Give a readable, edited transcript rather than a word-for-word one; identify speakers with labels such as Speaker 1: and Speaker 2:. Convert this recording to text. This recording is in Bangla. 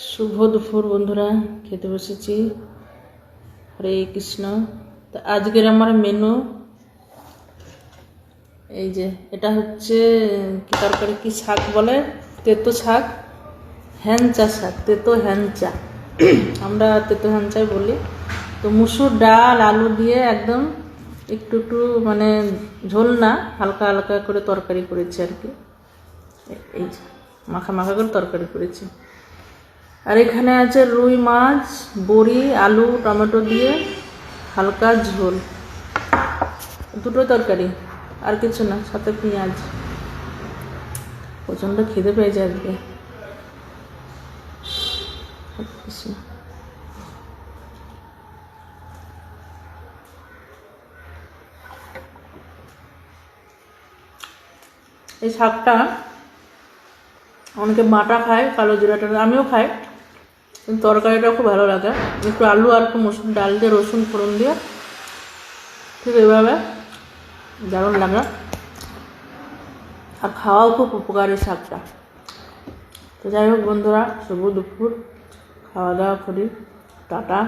Speaker 1: শুভ দুপুর বন্ধুরা, খেতে বসেছি। হরে কৃষ্ণ। তো আজকের আমার মেনু এই যে, এটা হচ্ছে কি তরকারি, কি শাক বলে, তেতো শাক, হ্যাঞ্চা শাক, তেতো হ্যাঞ্চা, আমরা তেতো হ্যাঞ্চাই বলি। তো মুসুর ডাল আলু দিয়ে একদম একটু একটু মানে ঝোল না, হালকা হালকা করে তরকারি করেছি আর কি। এই যে মাখা মাখা করে তরকারি করেছি। আর এখানে আছে রুই মাছ, বড়ি, আলু, টমেটো দিয়ে হালকা ঝোল, দুটো তরকারি, আর কিছু না, সাথে পেঁয়াজ। প্রচণ্ড খিদে পেয়েছে আজকে। এই শাকটা অনেকে বাটা খায়, কালো জিরাটা, আমিও খাই, কিন্তু তরকারিটা খুব ভালো লাগে। একটু আলু আর একটু মসুর ডাল দিয়ে রসুন ফোড়ন দিয়ে ঠিক এইভাবে দারুণ লাগে। আর খাওয়াও খুব উপকারী শাকটা। তো যাই হোক বন্ধুরা, শুভ দুপুর, খাওয়া দাওয়া করি, টাটা।